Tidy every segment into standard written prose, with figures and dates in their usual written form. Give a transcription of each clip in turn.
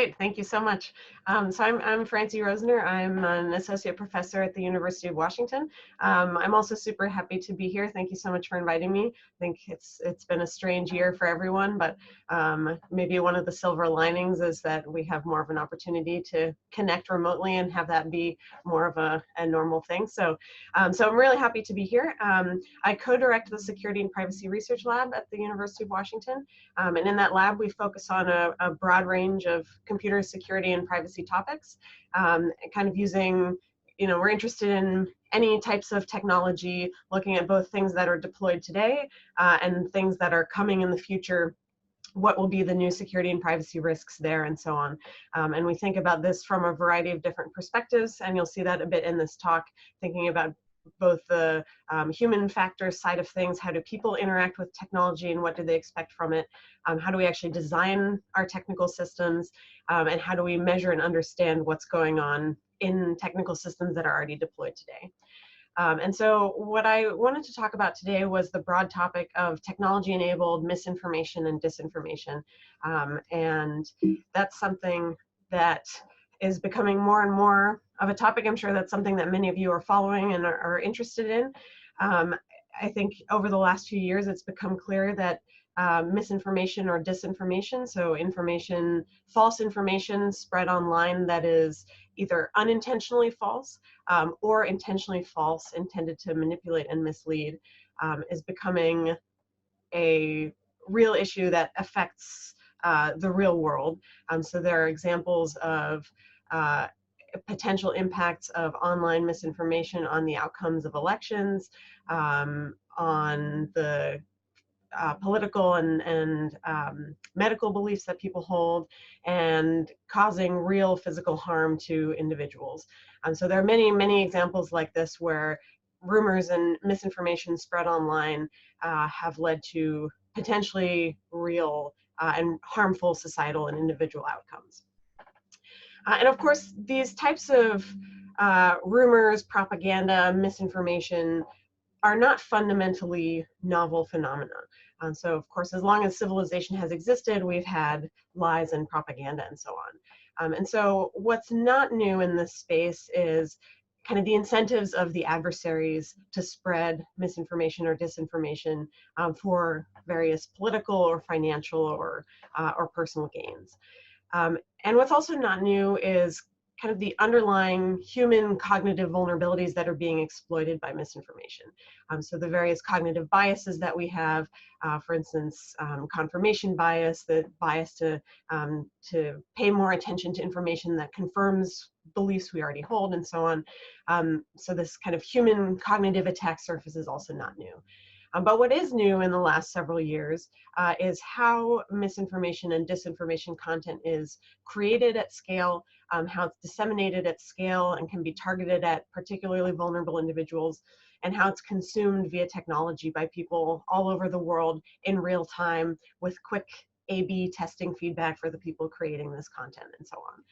Great, thank you so much. So I'm Franzi Roesner. I'm an associate professor at the University of Washington. I'm also super happy to be here. Thank you so much for inviting me. I think it's been a strange year for everyone, but maybe one of the silver linings is that we have more of an opportunity to connect remotely and have that be more of a normal thing. So I'm really happy to be here. I co-direct the Security and Privacy Research Lab at the University of Washington. And in that lab, we focus on a broad range of computer security and privacy topics, kind of using, we're interested in any types of technology, looking at both things that are deployed today and things that are coming in the future. What will be the new security and privacy risks there, and so on. And we think about this from a variety of different perspectives, and you'll see that a bit in this talk, thinking about both the human factor side of things, how do people interact with technology and what do they expect from it, how do we actually design our technical systems, and how do we measure and understand what's going on in technical systems that are already deployed today. And so what I wanted to talk about today was the broad topic of technology-enabled misinformation and disinformation. And that's something that is becoming more and more of a topic. I'm sure that's something that many of you are following and are interested in. I think over the last few years, it's become clear that misinformation or disinformation, so false information spread online that is either unintentionally false or intentionally false, intended to manipulate and mislead, is becoming a real issue that affects the real world. So there are examples of potential impacts of online misinformation on the outcomes of elections, on the political and medical beliefs that people hold, and causing real physical harm to individuals. So there are many, many examples like this where rumors and misinformation spread online have led to potentially real and harmful societal and individual outcomes. And of course, these types of rumors, propaganda, misinformation are not fundamentally novel phenomena. So of course, as long as civilization has existed, we've had lies and propaganda and so on. And so what's not new in this space is kind of the incentives of the adversaries to spread misinformation or disinformation for various political or financial or personal gains. And what's also not new is kind of the underlying human cognitive vulnerabilities that are being exploited by misinformation. So the various cognitive biases that we have, for instance, confirmation bias, the bias to pay more attention to information that confirms beliefs we already hold, and so on. So this kind of human cognitive attack surface is also not new. But what is new in the last several years is how misinformation and disinformation content is created at scale, how it's disseminated at scale and can be targeted at particularly vulnerable individuals, and how it's consumed via technology by people all over the world in real time with quick A/B testing feedback for the people creating this content and so on.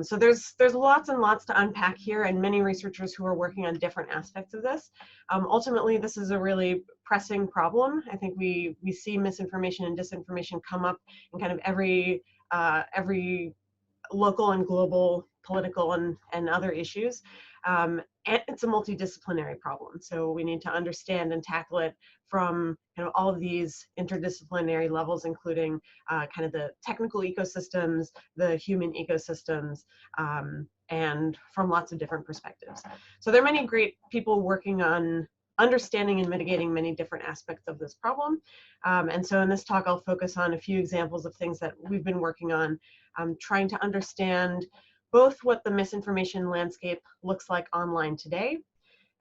So there's lots and lots to unpack here, and many researchers who are working on different aspects of this. Ultimately, this is a really pressing problem. I think we see misinformation and disinformation come up in kind of every local and global political and other issues. And it's a multidisciplinary problem. So we need to understand and tackle it from all of these interdisciplinary levels, including kind of the technical ecosystems, the human ecosystems, and from lots of different perspectives. So there are many great people working on understanding and mitigating many different aspects of this problem. And so in this talk, I'll focus on a few examples of things that we've been working on, trying to understand both what the misinformation landscape looks like online today,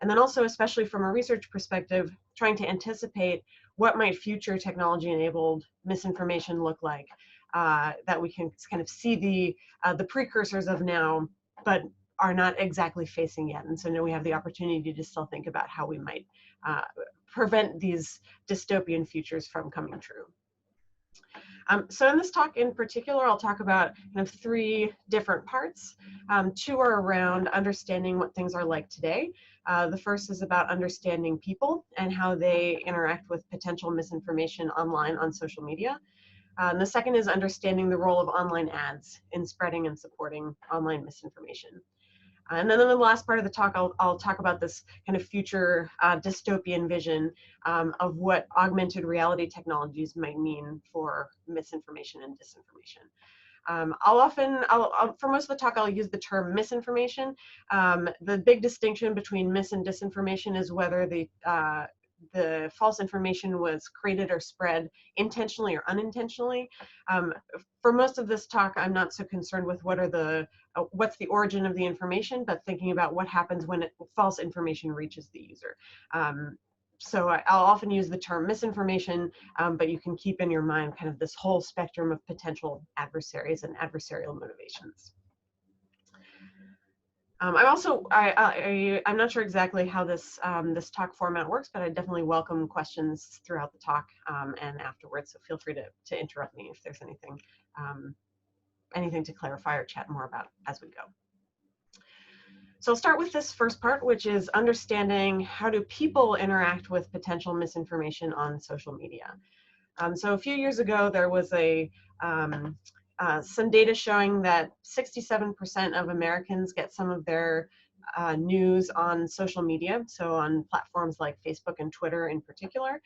and then also, especially from a research perspective, trying to anticipate what might future technology-enabled misinformation look like, that we can kind of see the precursors of now, but are not exactly facing yet. And so now we have the opportunity to still think about how we might prevent these dystopian futures from coming true. So in this talk in particular, I'll talk about kind of three different parts. Two are around understanding what things are like today. The first is about understanding people and how they interact with potential misinformation online on social media. And the second is understanding the role of online ads in spreading and supporting online misinformation. And then in the last part of the talk, I'll talk about this kind of future dystopian vision of what augmented reality technologies might mean for misinformation and disinformation. For most of the talk, I'll use the term misinformation. The big distinction between mis and disinformation is whether the false information was created or spread intentionally or unintentionally. For most of this talk, I'm not so concerned with what's the origin of the information, but thinking about what happens when false information reaches the user. So I'll often use the term misinformation, but you can keep in your mind kind of this whole spectrum of potential adversaries and adversarial motivations. I'm not sure exactly how this talk format works, but I definitely welcome questions throughout the talk and afterwards. So feel free to interrupt me if there's anything to clarify or chat more about as we go. So I'll start with this first part, which is understanding how do people interact with potential misinformation on social media. So a few years ago, there was some data showing that 67% of Americans get some of their news on social media, so on platforms like Facebook and Twitter in particular.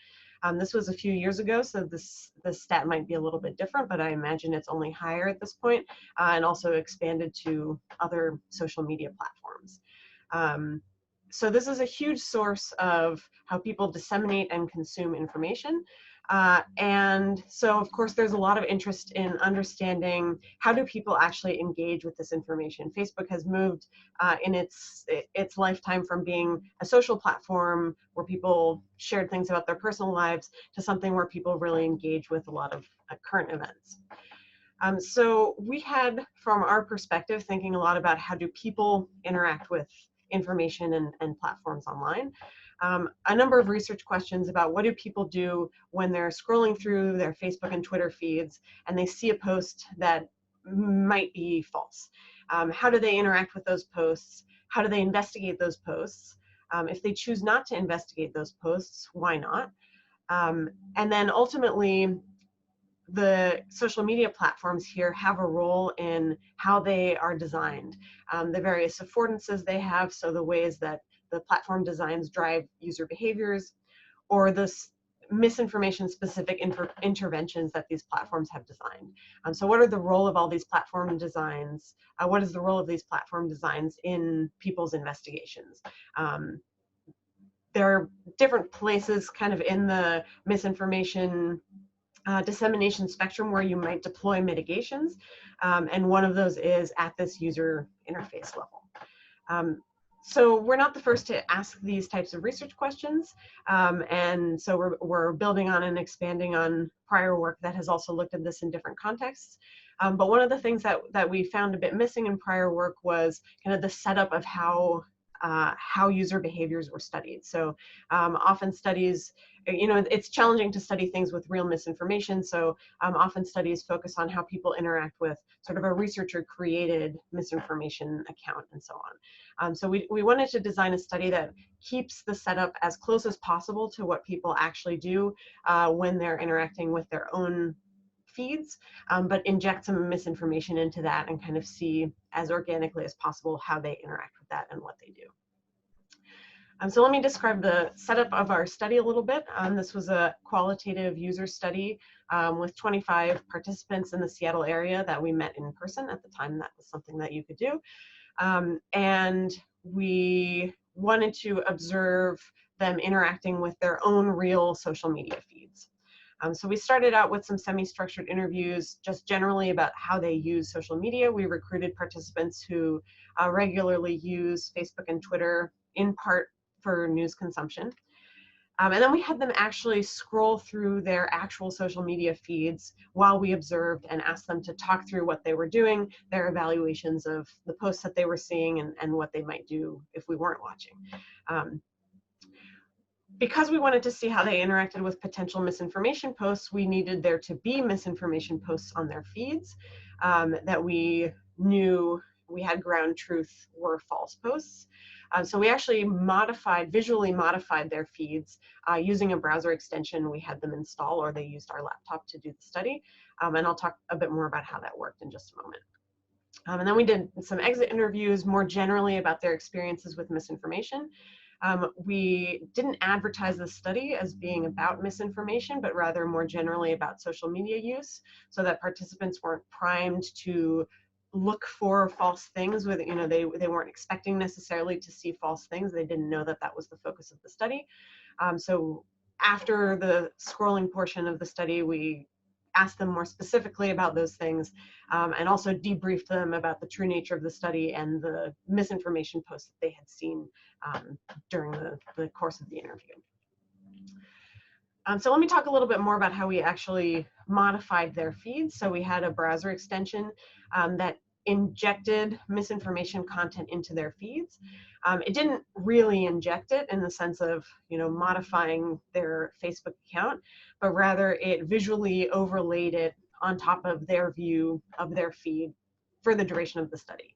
This was a few years ago, so this stat might be a little bit different, but I imagine it's only higher at this point, and also expanded to other social media platforms. So this is a huge source of how people disseminate and consume information. And so, of course, there's a lot of interest in understanding how do people actually engage with this information. Facebook has moved in its lifetime from being a social platform where people shared things about their personal lives to something where people really engage with a lot of current events. So we had, from our perspective, thinking a lot about how do people interact with information and platforms online. A number of research questions about what do people do when they're scrolling through their Facebook and Twitter feeds and they see a post that might be false. How do they interact with those posts? How do they investigate those posts? If they choose not to investigate those posts, why not? And then ultimately, the social media platforms here have a role in how they are designed, the various affordances they have, so the ways that the platform designs drive user behaviors, or the misinformation-specific interventions that these platforms have designed. So what are the role of all these platform designs? What is the role of these platform designs in people's investigations? There are different places kind of in the misinformation dissemination spectrum where you might deploy mitigations, and one of those is at this user interface level. So we're not the first to ask these types of research questions, and so we're building on and expanding on prior work that has also looked at this in different contexts. But one of the things that we found a bit missing in prior work was kind of the setup of how user behaviors were studied. So often studies, it's challenging to study things with real misinformation, so often studies focus on how people interact with sort of a researcher-created misinformation account and so on. So we wanted to design a study that keeps the setup as close as possible to what people actually do when they're interacting with their own feeds, but inject some misinformation into that and kind of see as organically as possible how they interact with that and what they do. So let me describe the setup of our study a little bit. This was a qualitative user study with 25 participants in the Seattle area that we met in person. At the time, that was something that you could do. And we wanted to observe them interacting with their own real social media feeds. So we started out with some semi-structured interviews just generally about how they use social media. We recruited participants who regularly use Facebook and Twitter, in part for news consumption. And then we had them actually scroll through their actual social media feeds while we observed and asked them to talk through what they were doing, their evaluations of the posts that they were seeing, and what they might do if we weren't watching. Because we wanted to see how they interacted with potential misinformation posts, we needed there to be misinformation posts on their feeds that we knew we had ground truth were false posts. So we actually visually modified their feeds using a browser extension we had them install, or they used our laptop to do the study. And I'll talk a bit more about how that worked in just a moment. And then we did some exit interviews more generally about their experiences with misinformation. We didn't advertise the study as being about misinformation, but rather more generally about social media use, so that participants weren't primed to look for false things. With, you know, they weren't expecting necessarily to see false things. They didn't know that that was the focus of the study. So after the scrolling portion of the study, we asked them more specifically about those things, and also debriefed them about the true nature of the study and the misinformation posts that they had seen during the course of the interview. So let me talk a little bit more about how we actually modified their feeds. So we had a browser extension that injected misinformation content into their feeds. It didn't really inject it in the sense of, you know, modifying their Facebook account, but rather it visually overlaid it on top of their view of their feed for the duration of the study.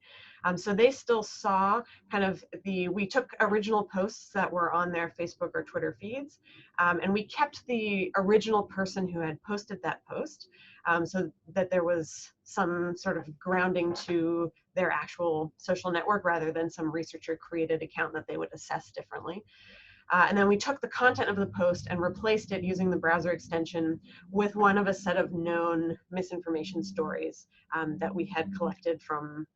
So they still saw kind of we took original posts that were on their Facebook or Twitter feeds, and we kept the original person who had posted that post, so that there was some sort of grounding to their actual social network rather than some researcher created account that they would assess differently. And then we took the content of the post and replaced it using the browser extension with one of a set of known misinformation stories that we had collected from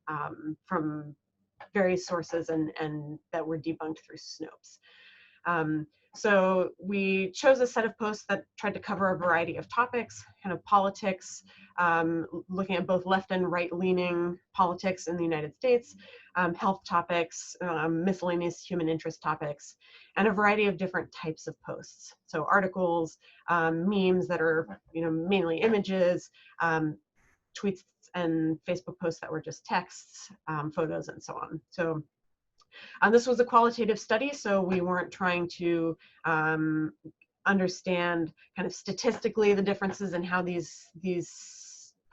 various sources and that were debunked through Snopes. So we chose a set of posts that tried to cover a variety of topics, kind of politics, looking at both left and right-leaning politics in the United States, health topics, miscellaneous human interest topics, and a variety of different types of posts. So articles, memes that are, you know, mainly images, tweets and Facebook posts that were just texts, photos, and so on. So this was a qualitative study, so we weren't trying to understand kind of statistically the differences in how these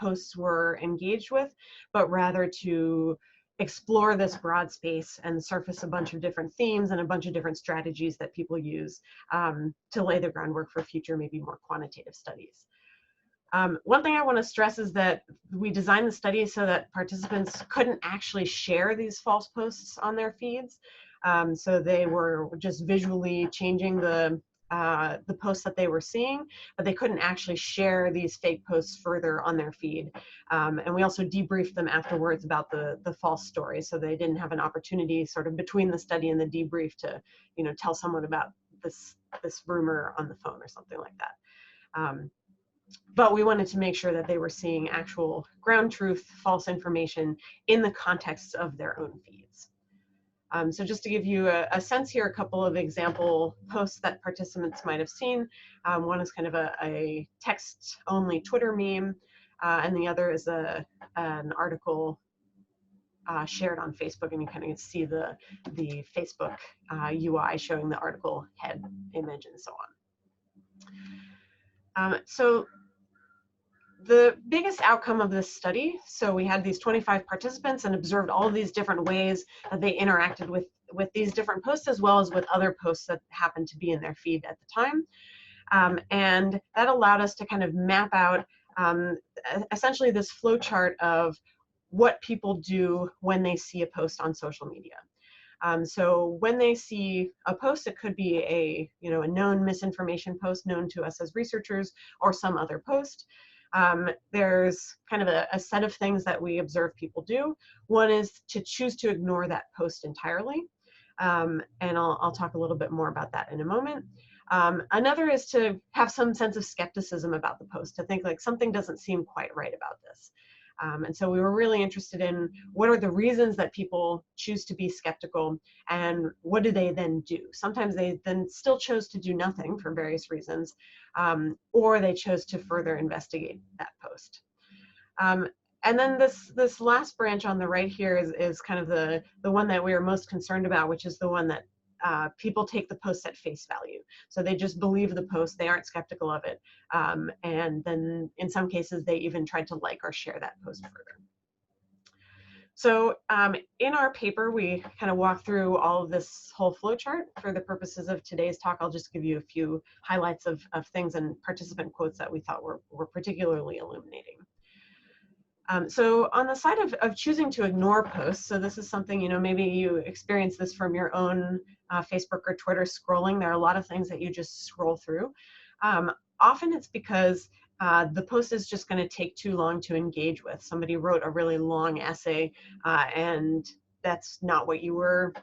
posts were engaged with, but rather to explore this broad space and surface a bunch of different themes and a bunch of different strategies that people use to lay the groundwork for future, maybe more quantitative studies. One thing I want to stress is that we designed the study so that participants couldn't actually share these false posts on their feeds. So they were just visually changing the posts that they were seeing, but they couldn't actually share these fake posts further on their feed. And we also debriefed them afterwards about the false stories, so they didn't have an opportunity sort of between the study and the debrief to, you know, tell someone about this rumor on the phone or something like that. But we wanted to make sure that they were seeing actual ground truth, false information in the context of their own feeds. So just to give you a sense here, a couple of example posts that participants might have seen. One is kind of a text-only Twitter meme, and the other is an article shared on Facebook, and you kind of see the Facebook UI showing the article head image and so on. So the biggest outcome of this study, so we had these 25 participants and observed all of these different ways that they interacted with these different posts, as well as with other posts that happened to be in their feed at the time. And that allowed us to kind of map out essentially this flow chart of what people do when they see a post on social media. So when they see a post, it could be a known misinformation post known to us as researchers or some other post. There's kind of a set of things that we observe people do. One is to choose to ignore that post entirely. And I'll talk a little bit more about that in a moment. Another is to have some sense of skepticism about the post, to think like something doesn't seem quite right about this. And so we were really interested in what are the reasons that people choose to be skeptical, and what do they then do? Sometimes they then still chose to do nothing for various reasons, or they chose to further investigate that post. And then this last branch on the right here is kind of the one that we are most concerned about, which is the one that people take the post at face value. So they just believe the post, they aren't skeptical of it. And then in some cases, they even tried to like or share that post further. So in our paper, we kind of walk through all of this whole flow chart. For the purposes of today's talk, I'll just give you a few highlights of things and participant quotes that we thought were particularly illuminating. So on the side of choosing to ignore posts, so this is something, maybe you experience this from your own Facebook or Twitter scrolling. There are a lot of things that you just scroll through. Often it's because the post is just going to take too long to engage with. Somebody wrote a really long essay, and that's not what you were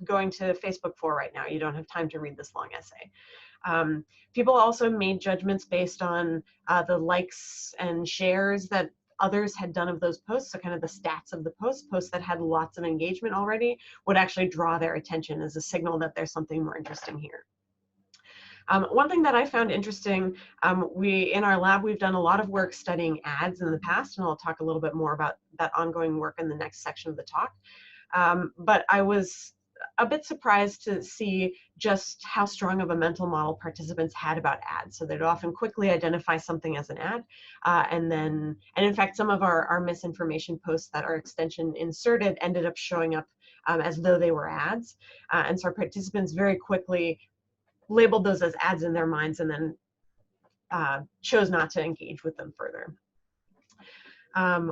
going to Facebook for right now. You don't have time to read this long essay. People also made judgments based on the likes and shares that others had done of those posts, so kind of the stats of the posts that had lots of engagement already would actually draw their attention as a signal that there's something more interesting here. One thing that I found interesting, in our lab, we've done a lot of work studying ads in the past, and I'll talk a little bit more about that ongoing work in the next section of the talk. But I was a bit surprised to see just how strong of a mental model participants had about ads. So they'd often quickly identify something as an ad, and in fact, some of our misinformation posts that our extension inserted ended up showing up as though they were ads. And so our participants very quickly labeled those as ads in their minds and then chose not to engage with them further.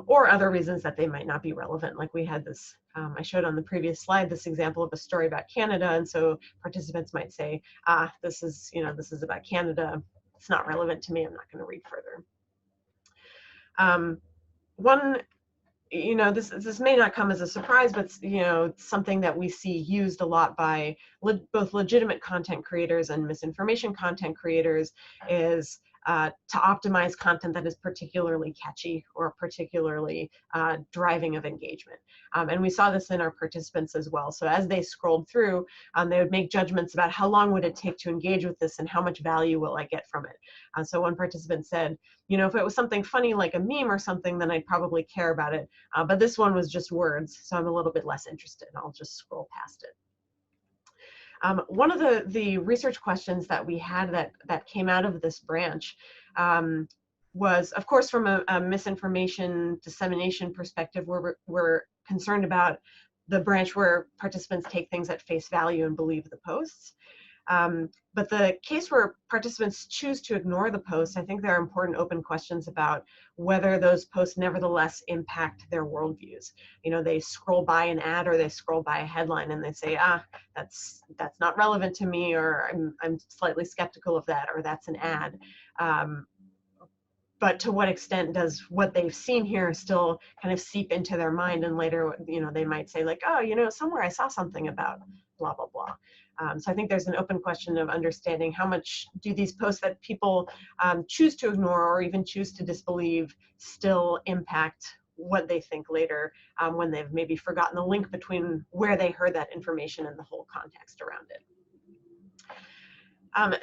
Or other reasons that they might not be relevant. Like we had this, I showed on the previous slide, this example of a story about Canada, and so participants might say, this is about Canada, it's not relevant to me, I'm not going to read further. This may not come as a surprise, but something that we see used a lot by both legitimate content creators and misinformation content creators is to optimize content that is particularly catchy or particularly driving of engagement. And we saw this in our participants as well. So as they scrolled through, they would make judgments about how long would it take to engage with this and how much value will I get from it. So one participant said, if it was something funny like a meme or something, then I'd probably care about it. But this one was just words, so I'm a little bit less interested. I'll just scroll past it. One of the research questions that we had that came out of this branch was, of course, from a misinformation dissemination perspective, we're concerned about the branch where participants take things at face value and believe the posts. But the case where participants choose to ignore the posts, I think there are important open questions about whether those posts nevertheless impact their worldviews. They scroll by an ad or they scroll by a headline and they say, that's not relevant to me, or I'm slightly skeptical of that, or that's an ad. But to what extent does what they've seen here still kind of seep into their mind, and later, they might say like, oh, somewhere I saw something about blah, blah, blah. So I think there's an open question of understanding how much do these posts that people choose to ignore or even choose to disbelieve still impact what they think later when they've maybe forgotten the link between where they heard that information and the whole context around it.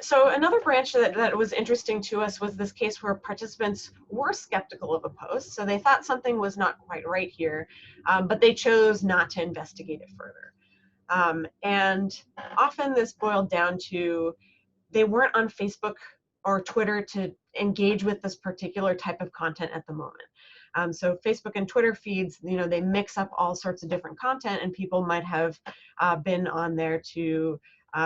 So another branch that was interesting to us was this case where participants were skeptical of a post. So they thought something was not quite right here, but they chose not to investigate it further. And often this boiled down to they weren't on Facebook or Twitter to engage with this particular type of content at the moment. So Facebook and Twitter feeds, they mix up all sorts of different content, and people might have been on there to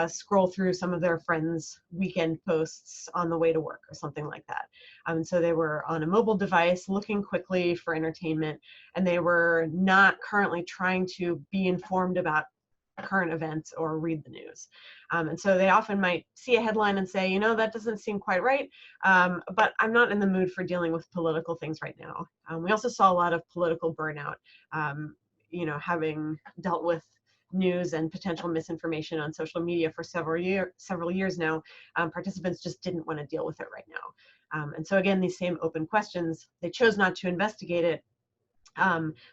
scroll through some of their friends' weekend posts on the way to work or something like that. So they were on a mobile device looking quickly for entertainment, and they were not currently trying to be informed about current events or read the news. And so they often might see a headline and say, that doesn't seem quite right, but I'm not in the mood for dealing with political things right now. We also saw a lot of political burnout, having dealt with news and potential misinformation on social media for several years now. Participants just didn't want to deal with it right now. And so again, these same open questions, they chose not to investigate it,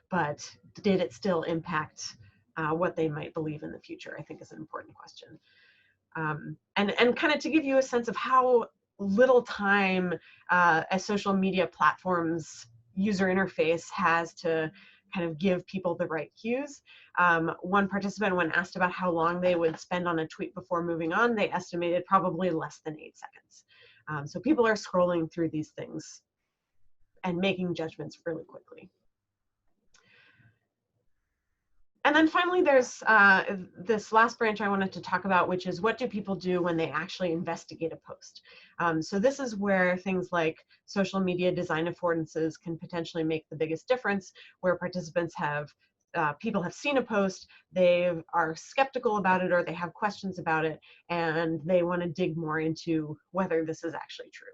but did it still impact what they might believe in the future, I think is an important question. And kind of to give you a sense of how little time a social media platform's user interface has to kind of give people the right cues. One participant, when asked about how long they would spend on a tweet before moving on, they estimated probably less than 8 seconds. So people are scrolling through these things and making judgments really quickly. And then finally, there's this last branch I wanted to talk about, which is what do people do when they actually investigate a post? So this is where things like social media design affordances can potentially make the biggest difference, where participants have, people have seen a post, they are skeptical about it or they have questions about it, and they want to dig more into whether this is actually true.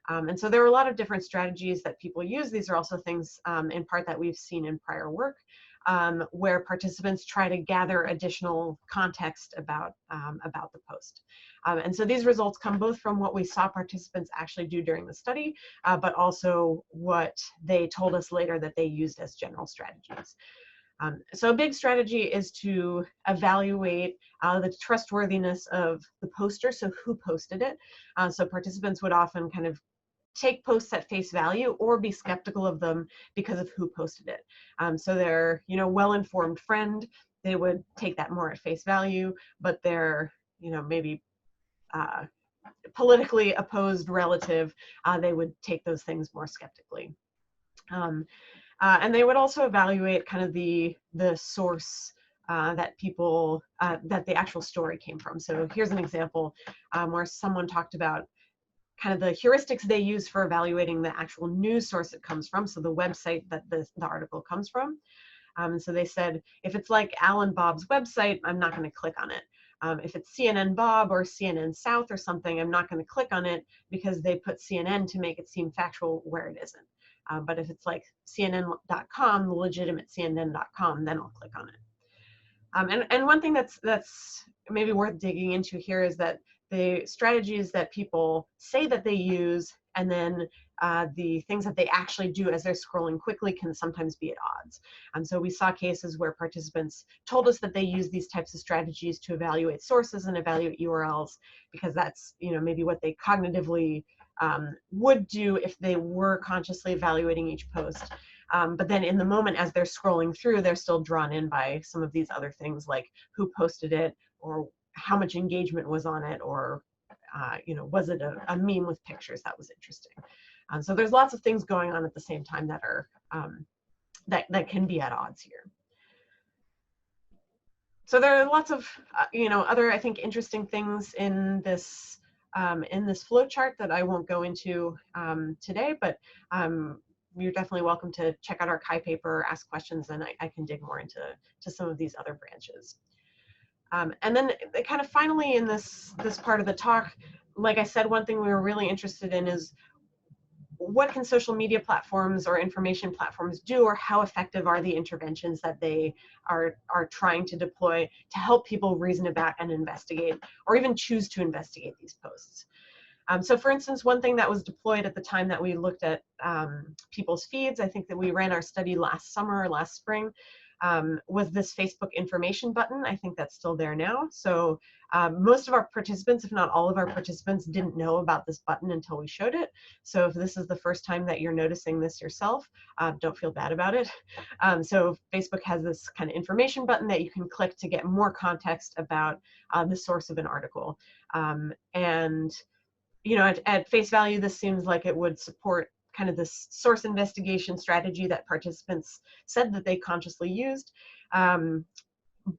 And so there are a lot of different strategies that people use. These are also things in part that we've seen in prior work, where participants try to gather additional context about the post. And so these results come both from what we saw participants actually do during the study, but also what they told us later that they used as general strategies. So a big strategy is to evaluate the trustworthiness of the poster, so who posted it. So participants would often kind of take posts at face value or be skeptical of them because of who posted it. So their, well-informed friend, they would take that more at face value, but their, maybe politically opposed relative, they would take those things more skeptically. And they would also evaluate kind of the source that people, that the actual story came from. So here's an example where someone talked about kind of the heuristics they use for evaluating the actual news source it comes from, so the website that the article comes from. So they said, if it's like Alan Bob's website, I'm not going to click on it. If it's CNN Bob or CNN South or something, I'm not going to click on it because they put CNN to make it seem factual where it isn't. But if it's like CNN.com, the legitimate CNN.com, then I'll click on it. And one thing that's maybe worth digging into here is that the strategies that people say that they use and then the things that they actually do as they're scrolling quickly can sometimes be at odds. So we saw cases where participants told us that they use these types of strategies to evaluate sources and evaluate URLs because that's maybe what they cognitively would do if they were consciously evaluating each post. But then in the moment as they're scrolling through, they're still drawn in by some of these other things like who posted it or how much engagement was on it, or was it a meme with pictures that was interesting. So there's lots of things going on at the same time that are that can be at odds here. So there are lots of other, I think, interesting things in this flow chart that I won't go into today, but you're definitely welcome to check out our Chi paper, ask questions, and I can dig more into some of these other branches. And then kind of finally in this part of the talk, like I said, one thing we were really interested in is what can social media platforms or information platforms do, or how effective are the interventions that they are trying to deploy to help people reason about and investigate, or even choose to investigate these posts. So for instance, one thing that was deployed at the time that we looked at people's feeds, I think that we ran our study last summer or last spring, was this Facebook information button. I think that's still there now. So most of our participants, if not all of our participants, didn't know about this button until we showed it. So if this is the first time that you're noticing this yourself, don't feel bad about it. So Facebook has this kind of information button that you can click to get more context about the source of an article. And at face value, this seems like it would support kind of this source investigation strategy that participants said that they consciously used.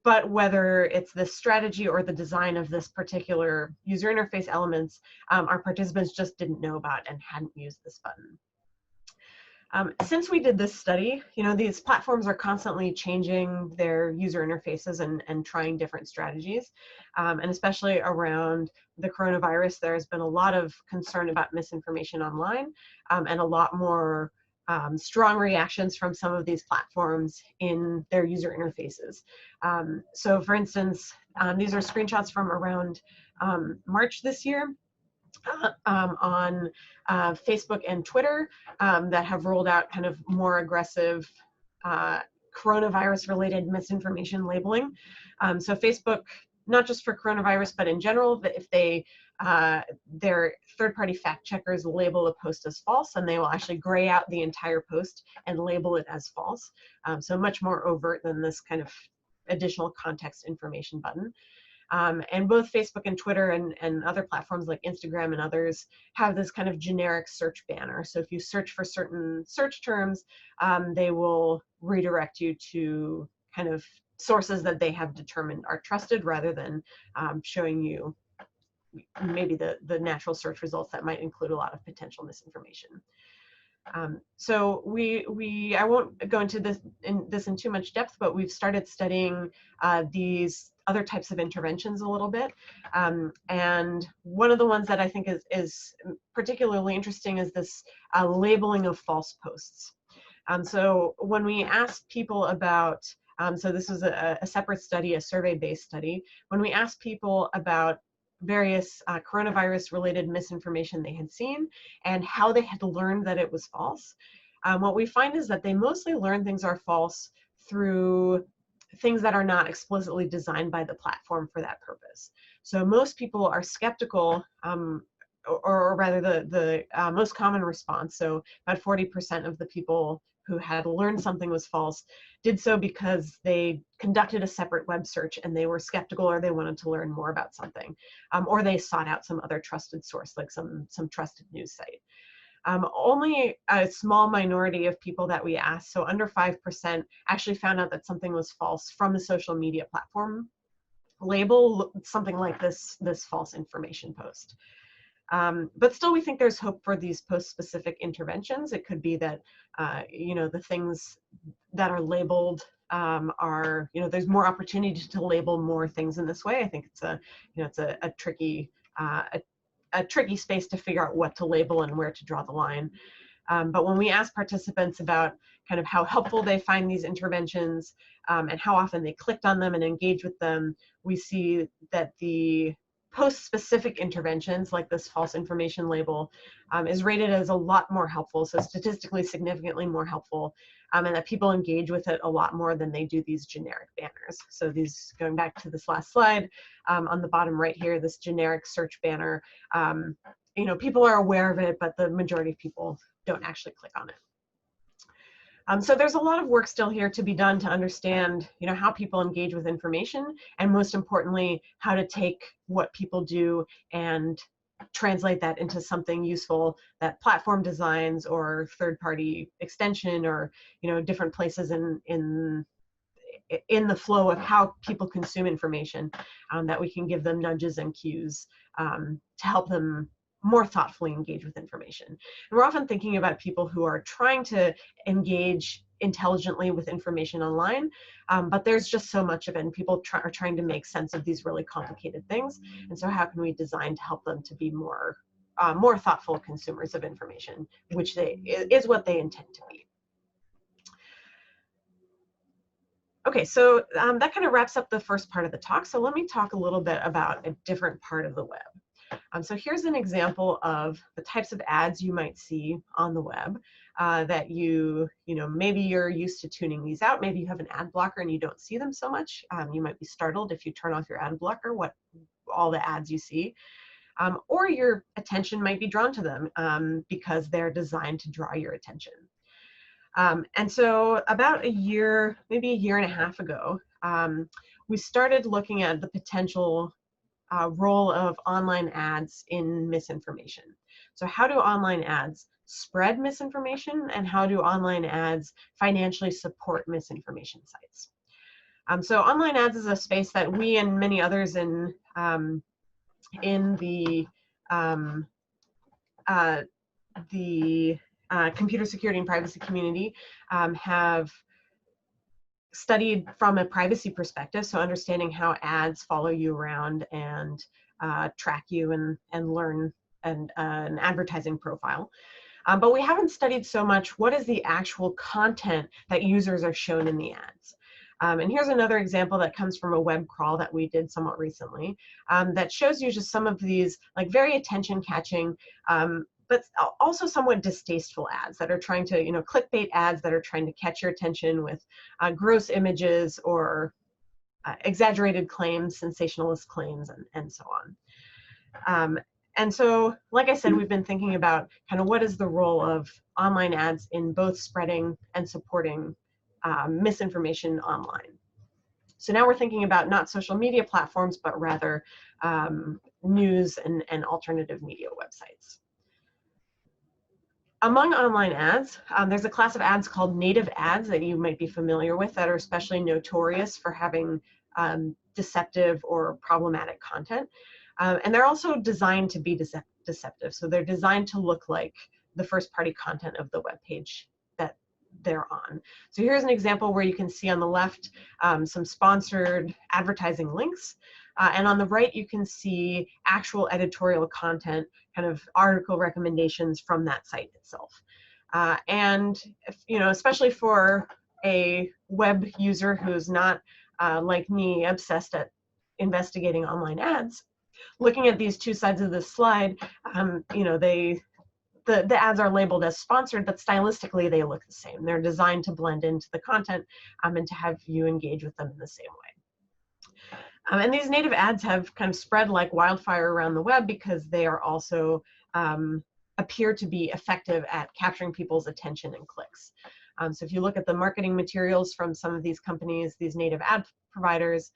But whether it's the strategy or the design of this particular user interface elements, our participants just didn't know about and hadn't used this button. Since we did this study, these platforms are constantly changing their user interfaces and trying different strategies. And especially around the coronavirus, there's been a lot of concern about misinformation online and a lot more strong reactions from some of these platforms in their user interfaces. So for instance, these are screenshots from around March this year. On Facebook and Twitter that have rolled out kind of more aggressive coronavirus-related misinformation labeling. So Facebook, not just for coronavirus, but in general, if they their third-party fact checkers label a post as false, and they will actually gray out the entire post and label it as false. So much more overt than this kind of additional context information button. And both Facebook and Twitter and other platforms like Instagram and others have this kind of generic search banner. So if you search for certain search terms, they will redirect you to kind of sources that they have determined are trusted, rather than showing you maybe the natural search results that might include a lot of potential misinformation. So I won't go into this in too much depth, but we've started studying these other types of interventions a little bit. And one of the ones that I think is particularly interesting is this labeling of false posts. So when we ask people about, so this is a separate study, a survey-based study, when we ask people about various coronavirus-related misinformation they had seen and how they had learned that it was false, what we find is that they mostly learn things are false through things that are not explicitly designed by the platform for that purpose. So most people are skeptical, or rather the most common response, so about 40% of the people who had learned something was false did so because they conducted a separate web search and they were skeptical, or they wanted to learn more about something, or they sought out some other trusted source, like some trusted news site. Only a small minority of people that we asked, so under 5%, actually found out that something was false from a social media platform label, something like this false information post. But still, we think there's hope for these post-specific interventions. It could be that, the things that are labeled are, there's more opportunity to label more things in this way. I think it's a tricky space to figure out what to label and where to draw the line. But when we ask participants about kind of how helpful they find these interventions and how often they clicked on them and engaged with them, we see that the post-specific interventions, like this false information label, is rated as a lot more helpful, so statistically significantly more helpful, and that people engage with it a lot more than they do these generic banners. So these, going back to this last slide, on the bottom right here, this generic search banner, people are aware of it, but the majority of people don't actually click on it. So there's a lot of work still here to be done to understand, how people engage with information, and most importantly, how to take what people do and translate that into something useful that platform designs or third-party extension, or different places in the flow of how people consume information, that we can give them nudges and cues to help them more thoughtfully engage with information. And we're often thinking about people who are trying to engage intelligently with information online, but there's just so much of it, and people are trying to make sense of these really complicated things. And so how can we design to help them to be more thoughtful consumers of information, which is what they intend to be. Okay, so that kind of wraps up the first part of the talk. So let me talk a little bit about a different part of the web. So here's an example of the types of ads you might see on the web that maybe you're used to tuning these out. Maybe you have an ad blocker and you don't see them so much. You might be startled if you turn off your ad blocker, all the ads you see. Or your attention might be drawn to them because they're designed to draw your attention. And so about maybe a year and a half ago, we started looking at the potential role of online ads in misinformation. So how do online ads spread misinformation, and how do online ads financially support misinformation sites? So online ads is a space that we and many others in the computer security and privacy community have studied from a privacy perspective, so understanding how ads follow you around and track you and learn an advertising profile. But we haven't studied so much what is the actual content that users are shown in the ads. And here's another example that comes from a web crawl that we did somewhat recently that shows you just some of these very attention-catching but also somewhat distasteful ads that are trying to, clickbait ads that are trying to catch your attention with gross images or exaggerated claims, sensationalist claims, and so on. And so, like I said, we've been thinking about kind of what is the role of online ads in both spreading and supporting misinformation online. So now we're thinking about not social media platforms, but rather news and alternative media websites. Among online ads, there's a class of ads called native ads that you might be familiar with that are especially notorious for having deceptive or problematic content. And they're also designed to be deceptive. So they're designed to look like the first party content of the web page that they're on. So here's an example where you can see on the left some sponsored advertising links. And on the right, you can see actual editorial content, kind of article recommendations from that site itself. And if, especially for a web user who's not like me, obsessed at investigating online ads, looking at these two sides of this slide, the ads are labeled as sponsored, but stylistically they look the same. They're designed to blend into the content and to have you engage with them in the same way. And these native ads have kind of spread like wildfire around the web because they are also appear to be effective at capturing people's attention and clicks. So if you look at the marketing materials from some of these companies, these native ad providers,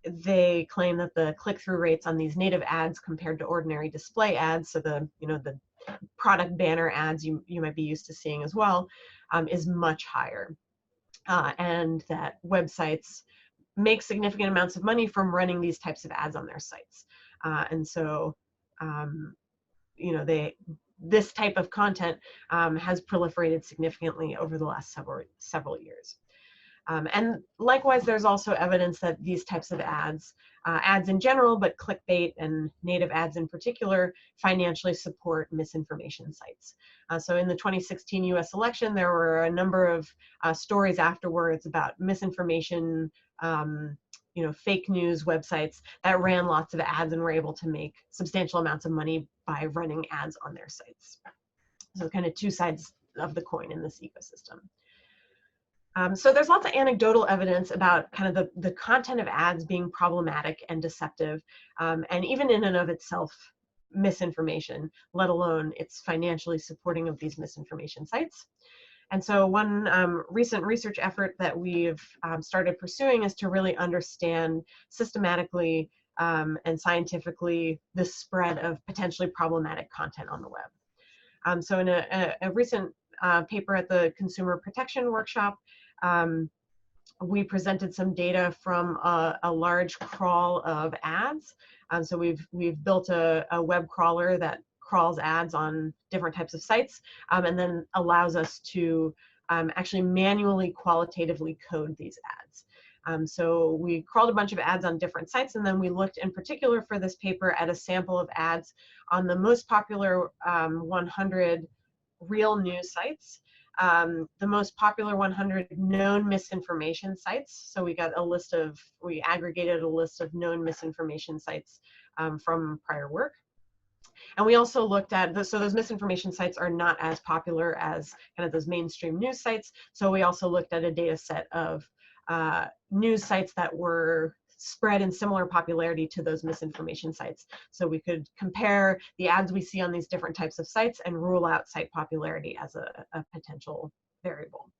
they claim that the click-through rates on these native ads compared to ordinary display ads, so the product banner ads you might be used to seeing as well, is much higher. And that websites make significant amounts of money from running these types of ads on their sites. And so, this type of content has proliferated significantly over the last several years. And likewise, there's also evidence that these types of ads, ads in general, but clickbait and native ads in particular, financially support misinformation sites. So in the 2016 US election, there were a number of stories afterwards about misinformation, fake news websites that ran lots of ads and were able to make substantial amounts of money by running ads on their sites. So kind of two sides of the coin in this ecosystem. So there's lots of anecdotal evidence about kind of the content of ads being problematic and deceptive, and even in and of itself, misinformation, let alone its financially supporting of these misinformation sites. And so one recent research effort that we've started pursuing is to really understand systematically and scientifically the spread of potentially problematic content on the web. So in a recent paper at the Consumer Protection Workshop, we presented some data from a large crawl of ads. So we've built a web crawler that crawls ads on different types of sites, and then allows us to actually manually qualitatively code these ads. So we crawled a bunch of ads on different sites, and then we looked in particular for this paper at a sample of ads on the most popular 100 real news sites, the most popular 100 known misinformation sites. So we aggregated a list of known misinformation sites from prior work. And we also looked at, so those misinformation sites are not as popular as kind of those mainstream news sites. So we also looked at a data set of news sites that were spread in similar popularity to those misinformation sites. So we could compare the ads we see on these different types of sites and rule out site popularity as a potential variable.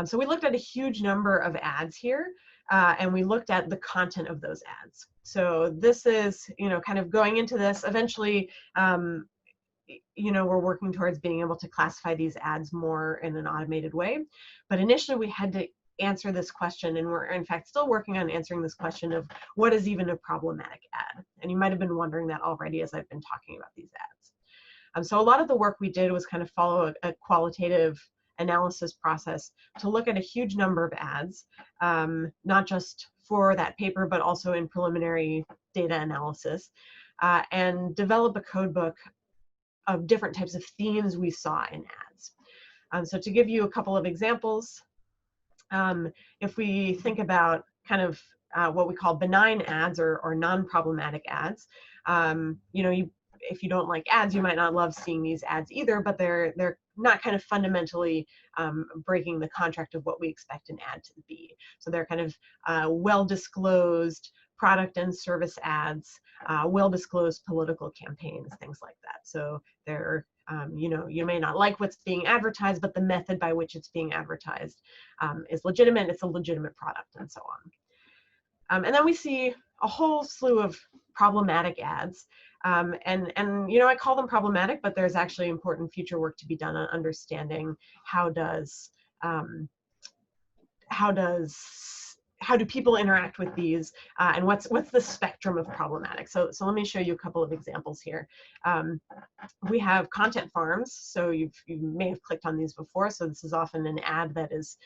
So we looked at a huge number of ads here, and we looked at the content of those ads. So this is, kind of going into this, eventually, we're working towards being able to classify these ads more in an automated way. But initially we had to answer this question, and we're in fact still working on answering this question of what is even a problematic ad. And you might have been wondering that already as I've been talking about these ads. So a lot of the work we did was kind of follow a qualitative analysis process to look at a huge number of ads, not just for that paper, but also in preliminary data analysis, and develop a code book of different types of themes we saw in ads. So to give you a couple of examples, if we think about kind of what we call benign ads or non-problematic ads, if you don't like ads, you might not love seeing these ads either, but they're not kind of fundamentally breaking the contract of what we expect an ad to be. So they're kind of well-disclosed product and service ads, well-disclosed political campaigns, things like that. So they're, you may not like what's being advertised, but the method by which it's being advertised is legitimate. It's a legitimate product, and so on. And then we see a whole slew of problematic ads. And you know, I call them problematic, but there's actually important future work to be done on understanding how do people interact with these, and what's the spectrum of problematic. So let me show you a couple of examples here. We have content farms, so you may have clicked on these before. So this is often an ad that is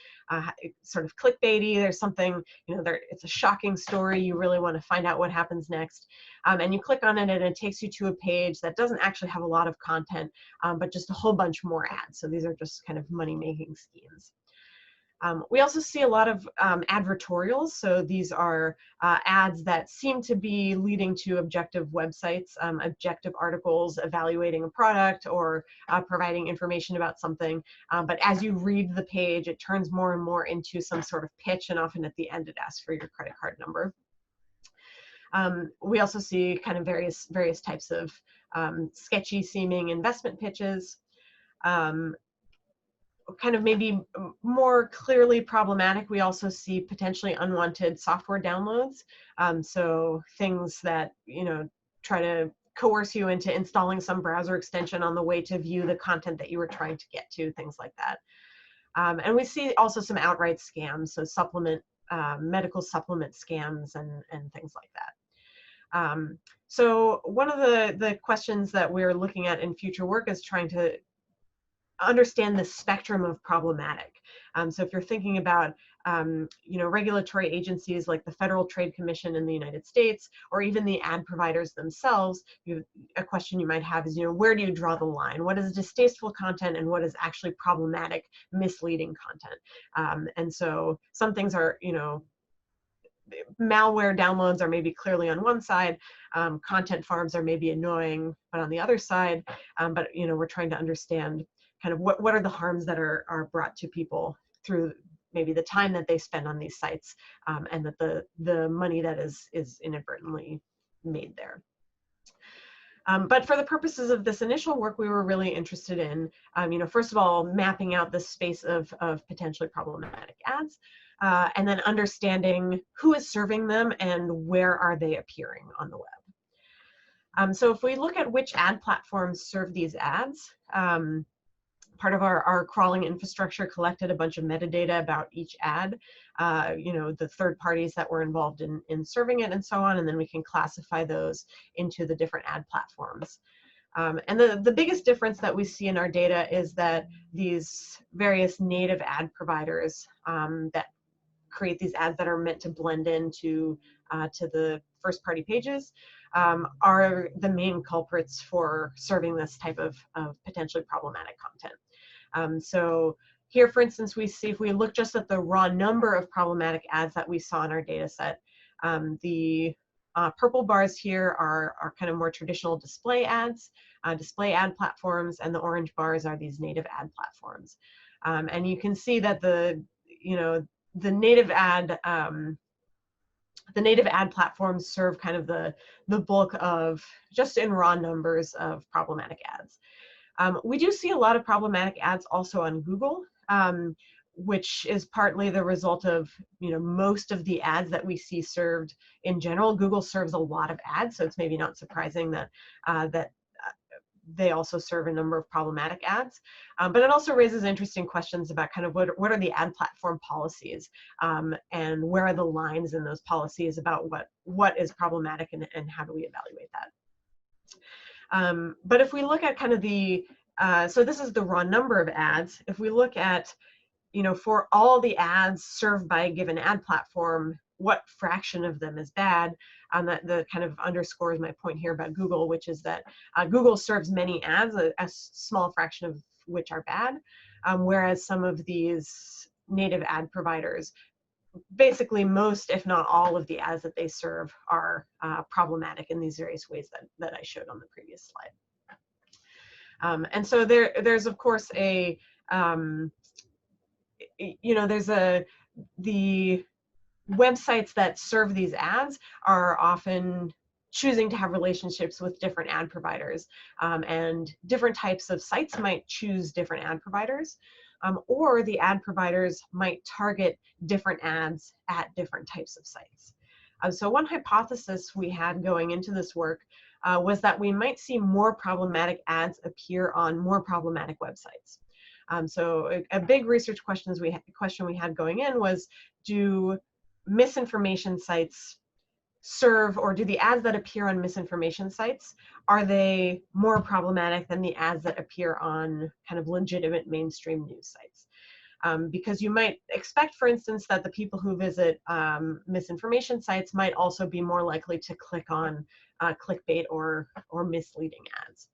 sort of clickbaity. There's something, you know, it's a shocking story. You really want to find out what happens next, and you click on it, and it takes you to a page that doesn't actually have a lot of content, but just a whole bunch more ads. So these are just kind of money-making schemes. We also see a lot of advertorials. So these are ads that seem to be leading to objective websites, objective articles evaluating a product or providing information about something. But as you read the page, it turns more and more into some sort of pitch, and often at the end it asks for your credit card number. We also see kind of various types of sketchy seeming investment pitches. Kind of maybe more clearly problematic, we also see potentially unwanted software downloads. So things that, you know, try to coerce you into installing some browser extension on the way to view the content that you were trying to get to, things like that. And we see also some outright scams, so medical supplement scams and things like that. So one of the questions that we're looking at in future work is trying to understand the spectrum of problematic. So if you're thinking about you know, regulatory agencies like the Federal Trade Commission in the United States, or even the ad providers themselves, a question you might have is, you know, where do you draw the line? What is distasteful content and what is actually problematic, misleading content? And so some things are, you know, malware downloads are maybe clearly on one side, content farms are maybe annoying, but on the other side, but you know, we're trying to understand kind of what are the harms that are brought to people through maybe the time that they spend on these sites, and that the money that is inadvertently made there. But for the purposes of this initial work, we were really interested in, you know, first of all, mapping out the space of potentially problematic ads, and then understanding who is serving them and where are they appearing on the web. So if we look at which ad platforms serve these ads, part of our crawling infrastructure collected a bunch of metadata about each ad, you know, the third parties that were involved in serving it and so on, and then we can classify those into the different ad platforms. And the biggest difference that we see in our data is that these various native ad providers that create these ads that are meant to blend into to the first party pages are the main culprits for serving this type of potentially problematic content. So here, for instance, we see, if we look just at the raw number of problematic ads that we saw in our data set, the purple bars here are kind of more traditional display ads, display ad platforms, and the orange bars are these native ad platforms. And you can see that the native ad platforms serve kind of the bulk of, just in raw numbers, of problematic ads. We do see a lot of problematic ads also on Google, which is partly the result of, you know, most of the ads that we see served in general. Google serves a lot of ads, so it's maybe not surprising that they also serve a number of problematic ads. But it also raises interesting questions about kind of what are the ad platform policies, and where are the lines in those policies about what is problematic and how do we evaluate that. But if we look at kind of so this is the raw number of ads. If we look at, you know, for all the ads served by a given ad platform, what fraction of them is bad? That kind of underscores my point here about Google, which is that Google serves many ads, a small fraction of which are bad, whereas some of these native ad providers, basically most, if not all, of the ads that they serve are problematic in these various ways that I showed on the previous slide. And so there's of course the websites that serve these ads are often choosing to have relationships with different ad providers, and different types of sites might choose different ad providers. Or the ad providers might target different ads at different types of sites. So one hypothesis we had going into this work was that we might see more problematic ads appear on more problematic websites. So a big research question we had going in was, do misinformation sites serve, or do the ads that appear on misinformation sites, are they more problematic than the ads that appear on kind of legitimate mainstream news sites? Because you might expect, for instance, that the people who visit misinformation sites might also be more likely to click on clickbait or misleading ads.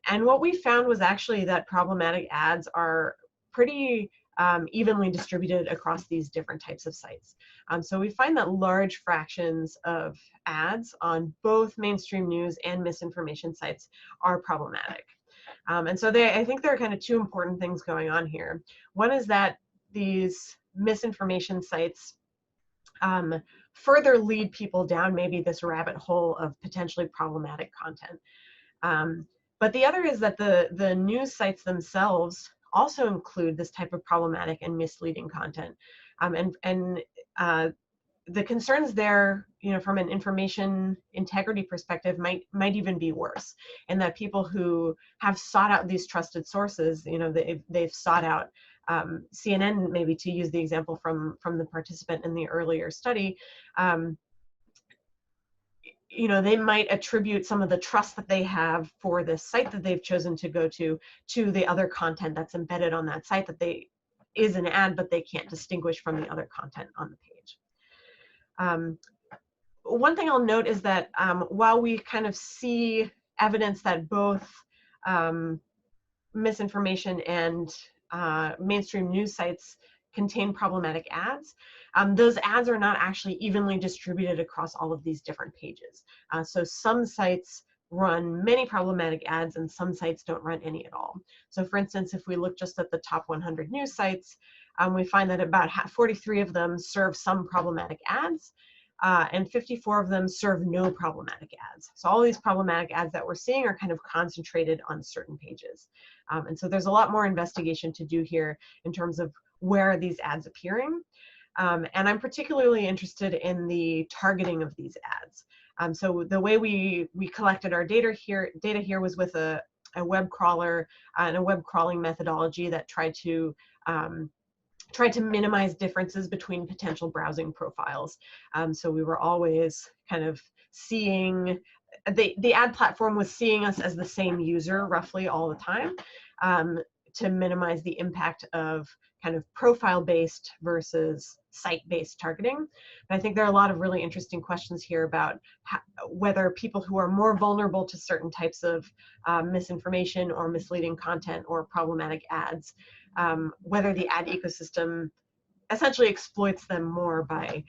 And what we found was actually that problematic ads are pretty evenly distributed across these different types of sites. So we find that large fractions of ads on both mainstream news and misinformation sites are problematic. And so I think there are kind of two important things going on here. One is that these misinformation sites further lead people down maybe this rabbit hole of potentially problematic content. But the other is that the news sites themselves also include this type of problematic and misleading content. The concerns there, from an information integrity perspective, might even be worse, in that people who have sought out these trusted sources, they've sought out CNN, maybe to use the example from the participant in the earlier study. They might attribute some of the trust that they have for this site that they've chosen to go to the other content that's embedded on that site that is an ad, but they can't distinguish from the other content on the page. One thing I'll note is that while we kind of see evidence that both misinformation and mainstream news sites contain problematic ads, those ads are not actually evenly distributed across all of these different pages. So some sites run many problematic ads and some sites don't run any at all. So for instance, if we look just at the top 100 news sites, we find that about 43 of them serve some problematic ads, and 54 of them serve no problematic ads. So all these problematic ads that we're seeing are kind of concentrated on certain pages. And so there's a lot more investigation to do here in terms of where are these ads appearing. And I'm particularly interested in the targeting of these ads. So the way we collected our data here was with a web crawler and a web crawling methodology that tried to minimize differences between potential browsing profiles. So we were always kind of seeing, the ad platform was seeing us as the same user roughly all the time, to minimize the impact of kind of profile-based versus site-based targeting. But I think there are a lot of really interesting questions here about whether people who are more vulnerable to certain types of misinformation or misleading content or problematic ads, whether the ad ecosystem essentially exploits them more by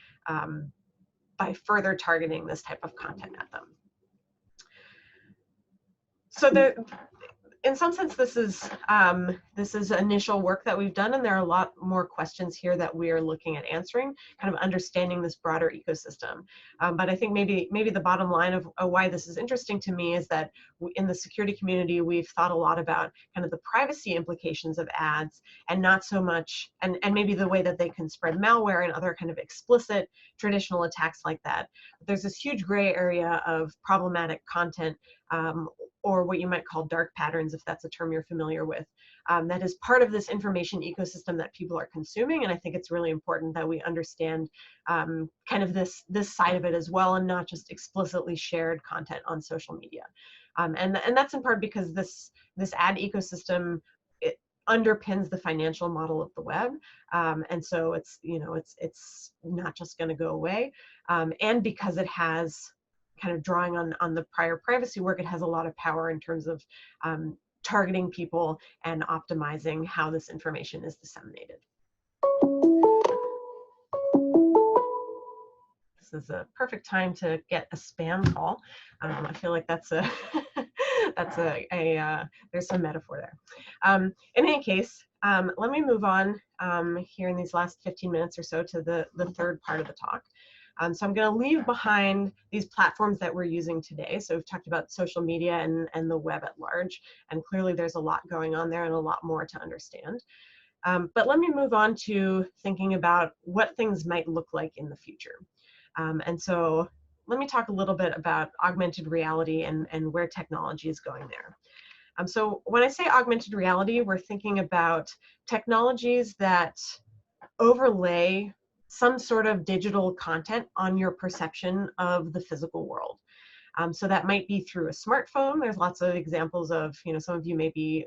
further targeting this type of content at them. So in some sense, this is initial work that we've done, and there are a lot more questions here that we are looking at answering, kind of understanding this broader ecosystem. But I think maybe the bottom line of why this is interesting to me is that in the security community, we've thought a lot about kind of the privacy implications of ads, and not so much, and maybe the way that they can spread malware and other kind of explicit traditional attacks like that. There's this huge gray area of problematic content, or what you might call dark patterns, if that's a term you're familiar with, that is part of this information ecosystem that people are consuming. And I think it's really important that we understand kind of this side of it as well, and not just explicitly shared content on social media. And that's in part because this ad ecosystem, it underpins the financial model of the web. And so it's not just going to go away. And because it has, kind of drawing on the prior privacy work, it has a lot of power in terms of targeting people and optimizing how this information is disseminated. This is a perfect time to get a spam call. I feel like that's a there's some metaphor there. In any case, let me move on here in these last 15 minutes or so to the third part of the talk. So I'm going to leave behind these platforms that we're using today. So we've talked about social media and the web at large, and clearly there's a lot going on there and a lot more to understand. But let me move on to thinking about what things might look like in the future. And so let me talk a little bit about augmented reality and where technology is going there. So when I say augmented reality, we're thinking about technologies that overlay some sort of digital content on your perception of the physical world. So that might be through a smartphone. There's lots of examples of, some of you may be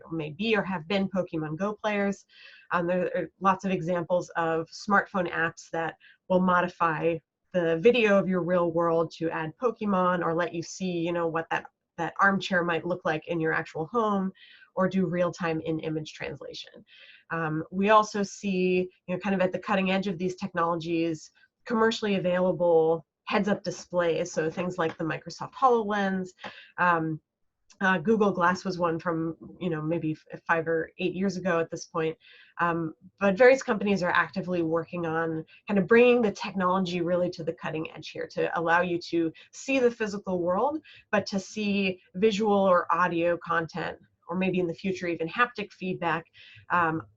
or have been Pokemon Go players. There are lots of examples of smartphone apps that will modify the video of your real world to add Pokemon or let you see, what that armchair might look like in your actual home, or do real-time in-image translation. We also see, kind of at the cutting edge of these technologies, commercially available heads-up displays, so things like the Microsoft HoloLens. Google Glass was one from, maybe 5 or 8 years ago at this point. But various companies are actively working on kind of bringing the technology really to the cutting edge here to allow you to see the physical world, but to see visual or audio content, or maybe in the future even haptic feedback,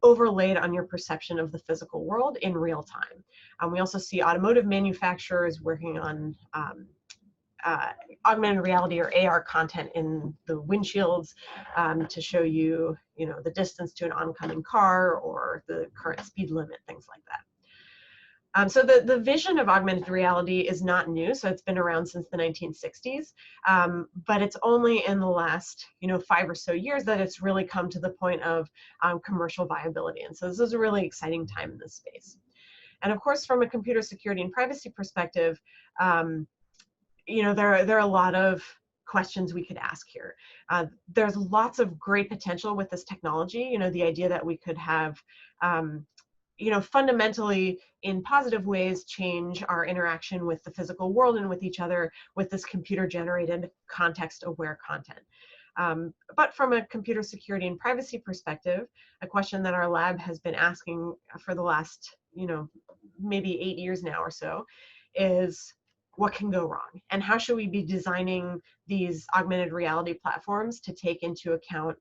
overlaid on your perception of the physical world in real time. We also see automotive manufacturers working on augmented reality or AR content in the windshields to show you, the distance to an oncoming car or the current speed limit, things like that. So the vision of augmented reality is not new, so it's been around since the 1960s, but it's only in the last 5 or so years that it's really come to the point of commercial viability. And so this is a really exciting time in this space. And of course, from a computer security and privacy perspective, there are a lot of questions we could ask here. There's lots of great potential with this technology. The idea that we could have, fundamentally in positive ways change our interaction with the physical world and with each other with this computer-generated context-aware content. But from a computer security and privacy perspective, a question that our lab has been asking for the last, maybe 8 years now or so is, what can go wrong? And how should we be designing these augmented reality platforms to take into account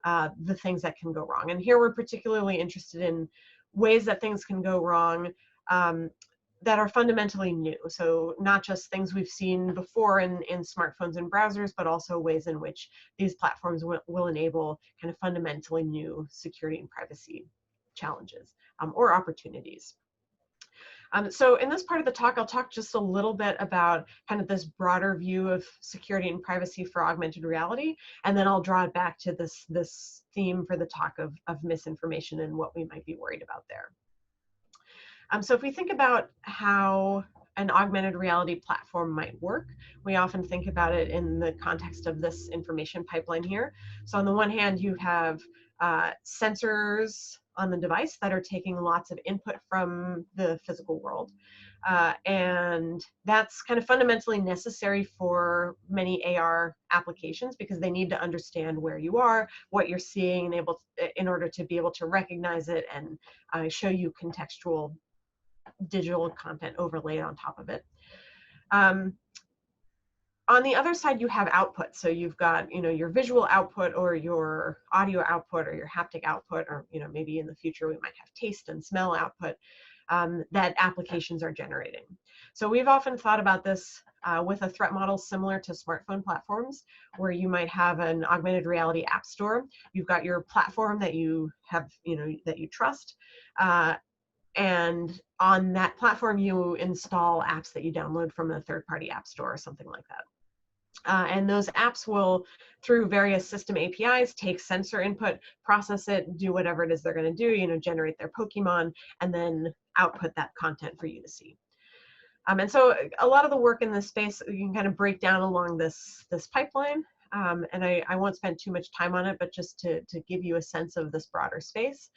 the things that can go wrong? And here we're particularly interested in ways that things can go wrong that are fundamentally new. So not just things we've seen before in smartphones and browsers, but also ways in which these platforms will enable kind of fundamentally new security and privacy challenges or opportunities. So in this part of the talk, I'll talk just a little bit about kind of this broader view of security and privacy for augmented reality, and then I'll draw it back to this theme for the talk of misinformation and what we might be worried about there. So if we think about how an augmented reality platform might work, we often think about it in the context of this information pipeline here. So on the one hand, you have sensors on the device that are taking lots of input from the physical world. And that's kind of fundamentally necessary for many AR applications because they need to understand where you are, what you're seeing, and in order to be able to recognize it and show you contextual digital content overlaid on top of it. On the other side, you have output. So you've got, your visual output or your audio output or your haptic output, or, maybe in the future we might have taste and smell output that applications are generating. So we've often thought about this with a threat model similar to smartphone platforms, where you might have an augmented reality app store. You've got your platform that you have, that you trust. And on that platform, you install apps that you download from a third-party app store or something like that. And those apps will, through various system APIs, take sensor input, process it, do whatever it is they're going to do, generate their Pokemon, and then output that content for you to see. And so a lot of the work in this space, you can kind of break down along this pipeline. And I won't spend too much time on it, but just to give you a sense of this broader space.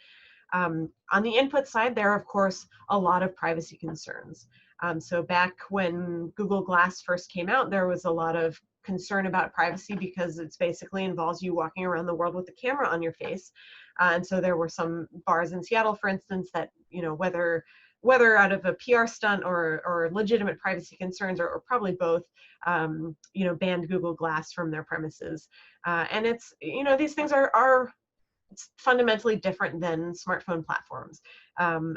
On the input side, there are, of course, a lot of privacy concerns. So back when Google Glass first came out, there was a lot of concern about privacy because it's basically involves you walking around the world with a camera on your face. And so there were some bars in Seattle, for instance, that, whether out of a PR stunt or legitimate privacy concerns, or probably both, banned Google Glass from their premises. And it's, these things are it's fundamentally different than smartphone platforms,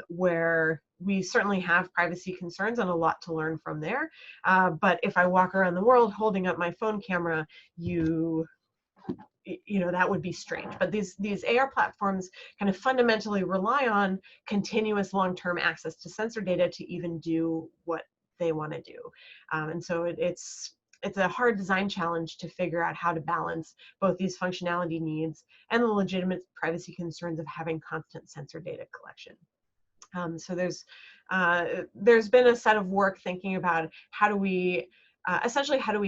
where we certainly have privacy concerns and a lot to learn from there. But if I walk around the world holding up my phone camera, that would be strange. But these AR platforms kind of fundamentally rely on continuous long-term access to sensor data to even do what they want to do. And so it's a hard design challenge to figure out how to balance both these functionality needs and the legitimate privacy concerns of having constant sensor data collection. So there's been a set of work thinking about how do we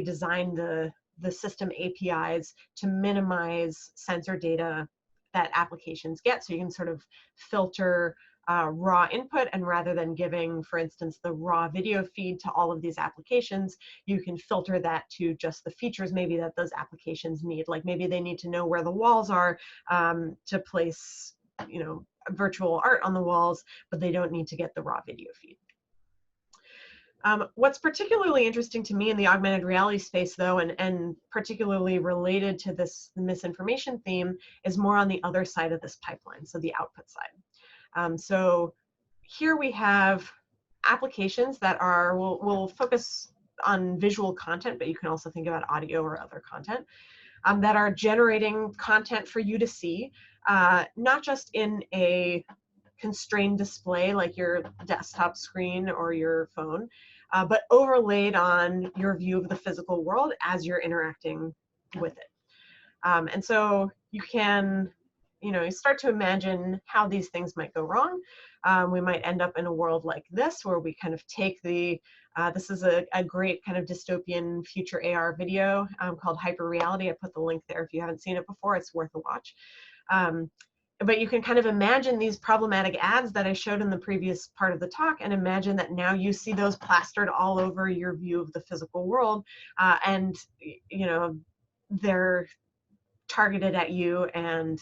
design the system APIs to minimize sensor data that applications get, so you can sort of filter raw input, and rather than giving, for instance, the raw video feed to all of these applications, you can filter that to just the features maybe that those applications need. Like maybe they need to know where the walls are to place, virtual art on the walls, but they don't need to get the raw video feed. What's particularly interesting to me in the augmented reality space, though, and particularly related to this misinformation theme, is more on the other side of this pipeline, so the output side. So here we have applications that will focus on visual content, but you can also think about audio or other content, that are generating content for you to see, not just in a constrained display like your desktop screen or your phone, but overlaid on your view of the physical world as you're interacting with it. And so you can, you start to imagine how these things might go wrong. We might end up in a world like this, where we kind of take this is a great kind of dystopian future AR video called Hyper Reality. I put the link there if you haven't seen it before. It's worth a watch. But you can kind of imagine these problematic ads that I showed in the previous part of the talk, and imagine that now you see those plastered all over your view of the physical world, and they're targeted at you, and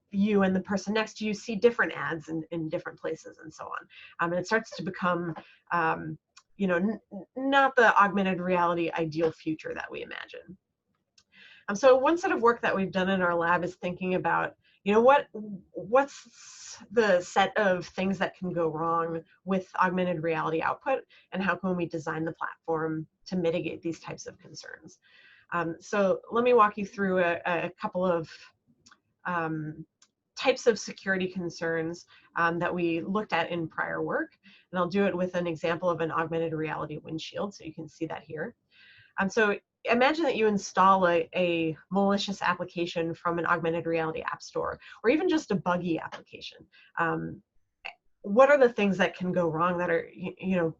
you and the person next to you see different ads in different places, and so on. And it starts to become not the augmented reality ideal future that we imagine. So one set of work that we've done in our lab is thinking about, what's the set of things that can go wrong with augmented reality output, and how can we design the platform to mitigate these types of concerns? So let me walk you through a couple of types of security concerns that we looked at in prior work, and I'll do it with an example of an augmented reality windshield, so you can see that here. So imagine that you install a malicious application from an augmented reality app store, or even just a buggy application. What are the things that can go wrong that are,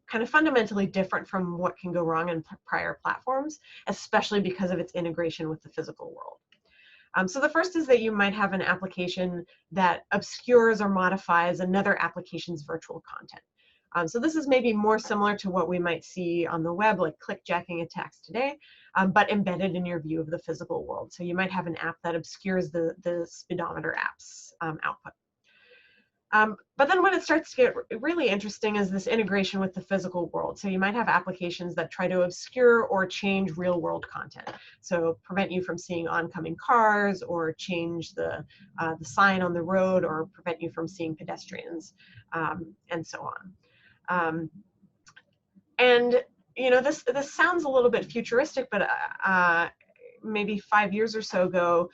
kind of fundamentally different from what can go wrong in prior platforms, especially because of its integration with the physical world? So the first is that you might have an application that obscures or modifies another application's virtual content. So this is maybe more similar to what we might see on the web, like clickjacking attacks today, but embedded in your view of the physical world. So you might have an app that obscures the speedometer app's output. But then when it starts to get really interesting is this integration with the physical world. So you might have applications that try to obscure or change real world content. So prevent you from seeing oncoming cars, or change the sign on the road, or prevent you from seeing pedestrians, and so on. And this sounds a little bit futuristic, but maybe 5 years or so ago,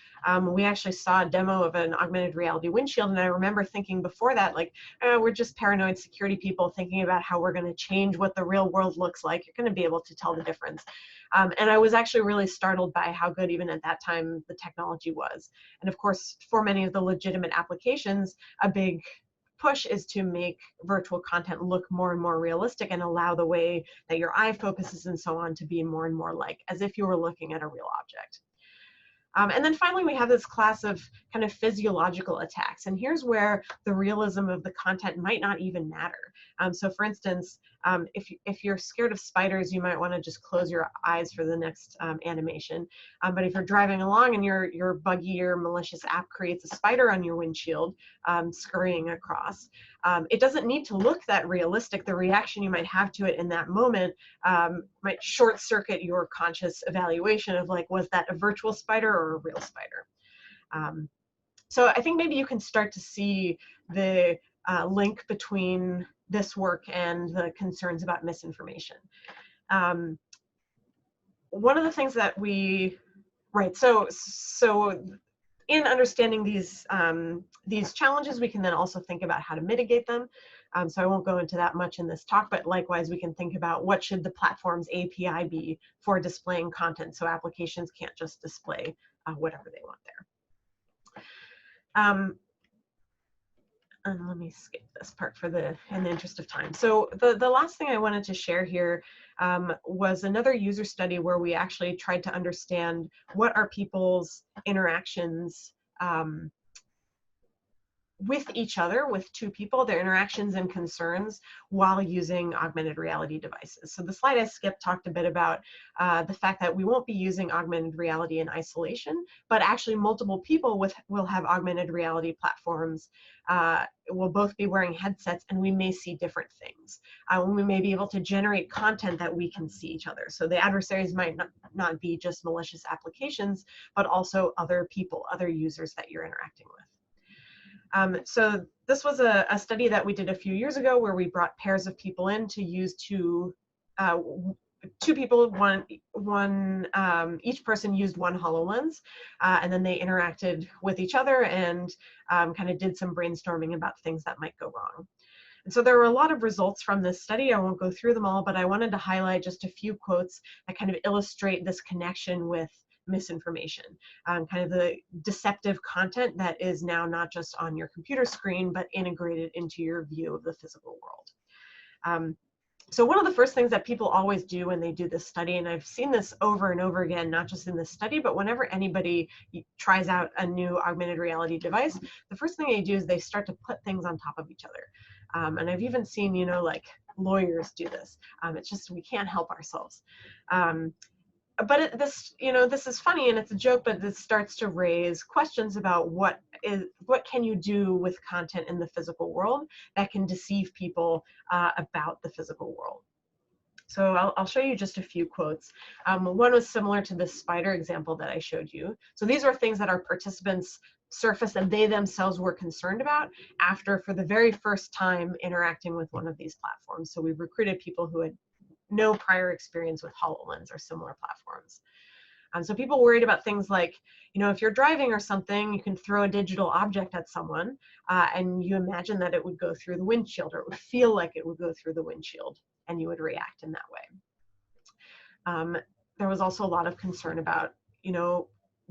we actually saw a demo of an augmented reality windshield, and I remember thinking before that, like, we're just paranoid security people thinking about how we're going to change what the real world looks like. You're going to be able to tell the difference. And I was actually really startled by how good, even at that time, the technology was. And of course, for many of the legitimate applications, a big push is to make virtual content look more and more realistic, and allow the way that your eye focuses and so on to be more and more like as if you were looking at a real object. And then finally, we have this class of kind of physiological attacks. And here's where the realism of the content might not even matter. So for instance, if you're scared of spiders, you might want to just close your eyes for the next animation. But if you're driving along and your buggy or malicious app creates a spider on your windshield scurrying across, it doesn't need to look that realistic. The reaction you might have to it in that moment might short circuit your conscious evaluation of, like, was that a virtual spider or a real spider? So I think maybe you can start to see the link between this work and the concerns about misinformation. One of the things that so in understanding these challenges, we can then also think about how to mitigate them. So I won't go into that much in this talk, but likewise, we can think about what should the platform's API be for displaying content, so applications can't just display whatever they want there. And let me skip this part in the interest of time. So the last thing I wanted to share here was another user study where we actually tried to understand what are people's interactions with each other, with two people, their interactions and concerns while using augmented reality devices. So the slide I skipped talked a bit about the fact that we won't be using augmented reality in isolation, but actually multiple people will have augmented reality platforms. We'll both be wearing headsets and we may see different things. We may be able to generate content that we can see each other. So the adversaries might not be just malicious applications, but also other people, other users that you're interacting with. So this was a study that we did a few years ago where we brought pairs of people in to use two people, each person used one HoloLens, and then they interacted with each other and kind of did some brainstorming about things that might go wrong. And so there were a lot of results from this study. I won't go through them all, but I wanted to highlight just a few quotes that kind of illustrate this connection with misinformation, kind of the deceptive content that is now not just on your computer screen, but integrated into your view of the physical world. So one of the first things that people always do when they do this study, and I've seen this over and over again, not just in this study, but whenever anybody tries out a new augmented reality device, the first thing they do is they start to put things on top of each other. And I've even seen, like lawyers do this. It's just, we can't help ourselves. But this is funny and it's a joke, but this starts to raise questions about what can you do with content in the physical world that can deceive people about the physical world. So I'll show you just a few quotes. One was similar to this spider example that I showed you. So these are things that our participants surfaced and they themselves were concerned about after, for the very first time, interacting with one of these platforms. So we've recruited people who had no prior experience with HoloLens or similar platforms. So people worried about things like, if you're driving or something, you can throw a digital object at someone and you imagine that it would go through the windshield, or it would feel like it would go through the windshield and you would react in that way. There was also a lot of concern about,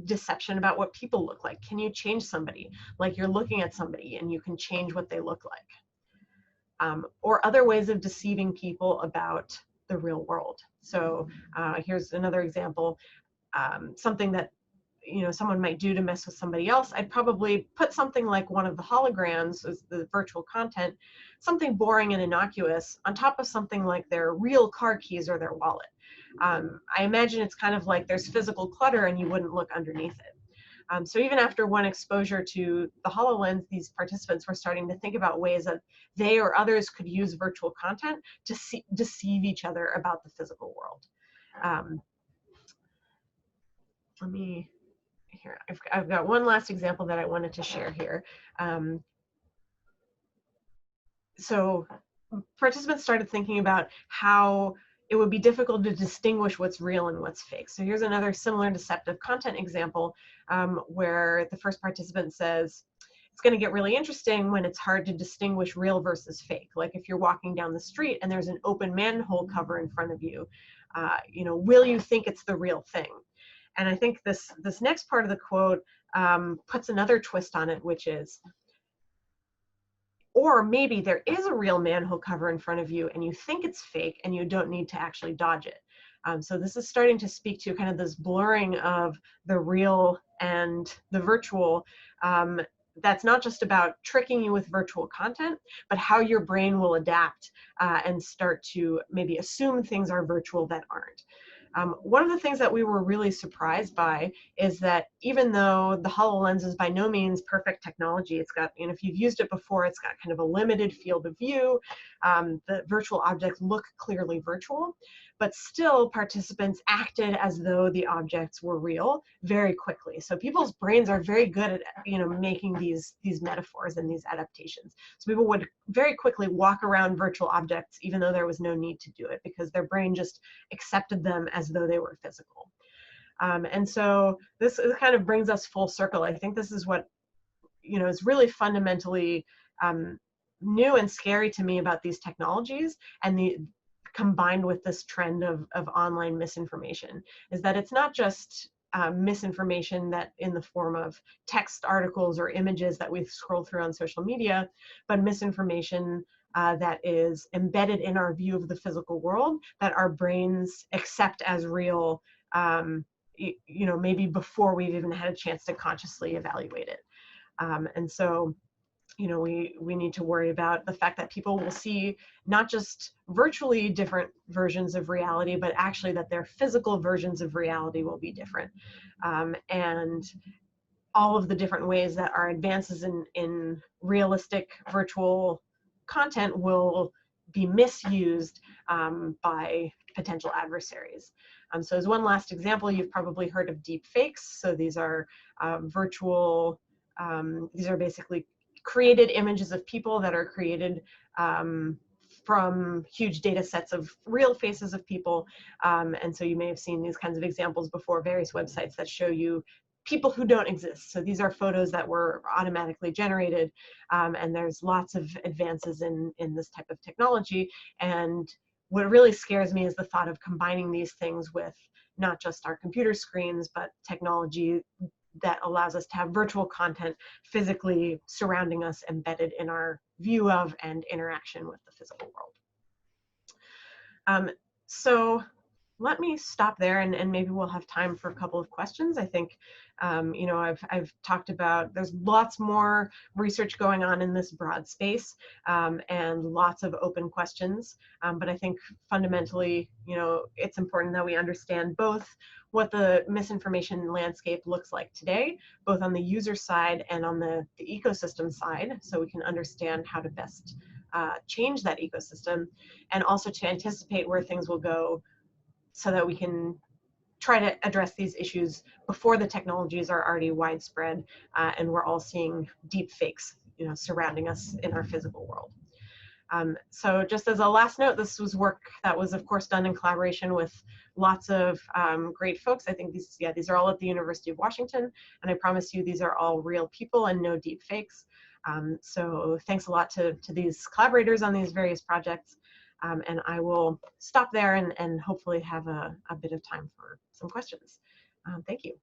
deception about what people look like. Can you change somebody? Like you're looking at somebody and you can change what they look like. Or other ways of deceiving people about the real world. So here's another example, something that someone might do to mess with somebody else. I'd probably put something like one of the holograms, as the virtual content, something boring and innocuous, on top of something like their real car keys or their wallet. I imagine it's kind of like there's physical clutter and you wouldn't look underneath it. So even after one exposure to the HoloLens, these participants were starting to think about ways that they or others could use virtual content to deceive each other about the physical world. I've got one last example that I wanted to share here. So participants started thinking about how it would be difficult to distinguish what's real and what's fake. So here's another similar deceptive content example where the first participant says, it's going to get really interesting when it's hard to distinguish real versus fake. Like if you're walking down the street and there's an open manhole cover in front of you, will you think it's the real thing? And I think this next part of the quote puts another twist on it, which is, or maybe there is a real manhole cover in front of you and you think it's fake and you don't need to actually dodge it. So this is starting to speak to kind of this blurring of the real and the virtual. That's not just about tricking you with virtual content, but how your brain will adapt and start to maybe assume things are virtual that aren't. One of the things that we were really surprised by is that even though the HoloLens is by no means perfect technology, it's got, if you've used it before, it's got kind of a limited field of view. The virtual objects look clearly virtual, but still participants acted as though the objects were real very quickly. So people's brains are very good at, making these metaphors and these adaptations. So people would very quickly walk around virtual objects even though there was no need to do it, because their brain just accepted them as though they were physical. And so this kind of brings us full circle. I think this is what is really fundamentally new and scary to me about these technologies, and combined with this trend of online misinformation, is that it's not just misinformation that in the form of text articles or images that we scroll through on social media, but misinformation that is embedded in our view of the physical world, that our brains accept as real, maybe before we've even had a chance to consciously evaluate it. And so, we need to worry about the fact that people will see not just virtually different versions of reality, but actually that their physical versions of reality will be different. And all of the different ways that our advances in realistic virtual content will be misused by potential adversaries. So as one last example, you've probably heard of deep fakes. So these are virtual, these are basically created images of people that are created from huge data sets of real faces of people. And so you may have seen these kinds of examples before, various websites that show you people who don't exist. So these are photos that were automatically generated, and there's lots of advances in this type of technology. And what really scares me is the thought of combining these things with not just our computer screens, but technology that allows us to have virtual content physically surrounding us, embedded in our view of and interaction with the physical world. So let me stop there, and maybe we'll have time for a couple of questions. I think, I've talked about, there's lots more research going on in this broad space, and lots of open questions. But I think fundamentally, it's important that we understand both what the misinformation landscape looks like today, both on the user side and on the ecosystem side, so we can understand how to best change that ecosystem, and also to anticipate where things will go, so that we can try to address these issues before the technologies are already widespread, and we're all seeing deep fakes, surrounding us in our physical world. So just as a last note, this was work that was, of course, done in collaboration with lots of great folks. I think these are all at the University of Washington, and I promise you these are all real people and no deep fakes. So thanks a lot to these collaborators on these various projects. And I will stop there and hopefully have a bit of time for some questions. Thank you.